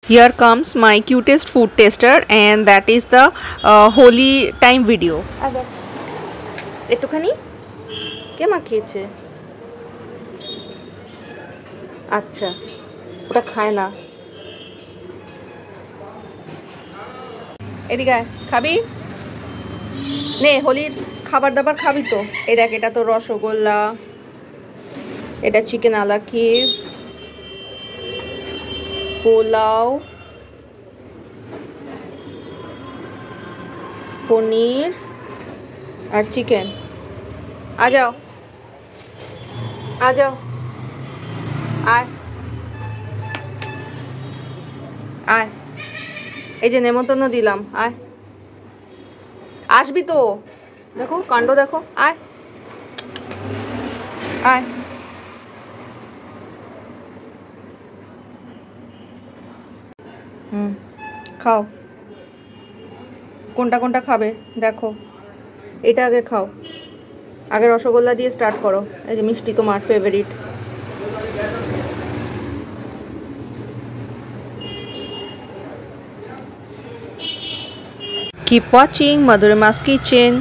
Here comes my cutest food taster, and that is the holy time video. একটুখানি কে মাখিয়েছে? আচ্ছা, ওটা খায় না। এদিকে আয়, খাবি? নে, হোলির খাবার দাবার খাবি তো? এই দেখ, এটা তো রসগোল্লা, এটা চিকেন আলা ক্ষীর, পোলাও, পনির আর চিকেন। আ যাও, আ যাও, আয় আয়, এই যে নেমন্তন্ন দিলাম, আয়। আসবি তো? দেখো কাণ্ড দেখো, আয় আয়। খাও, কোনটা কোনটা খাবে দেখো। এটা আগে খাও, আগে রসগোল্লা দিয়ে স্টার্ট করো। এই যে মিষ্টি তোমার favourite. Keep watching Madhurima's Kitchen.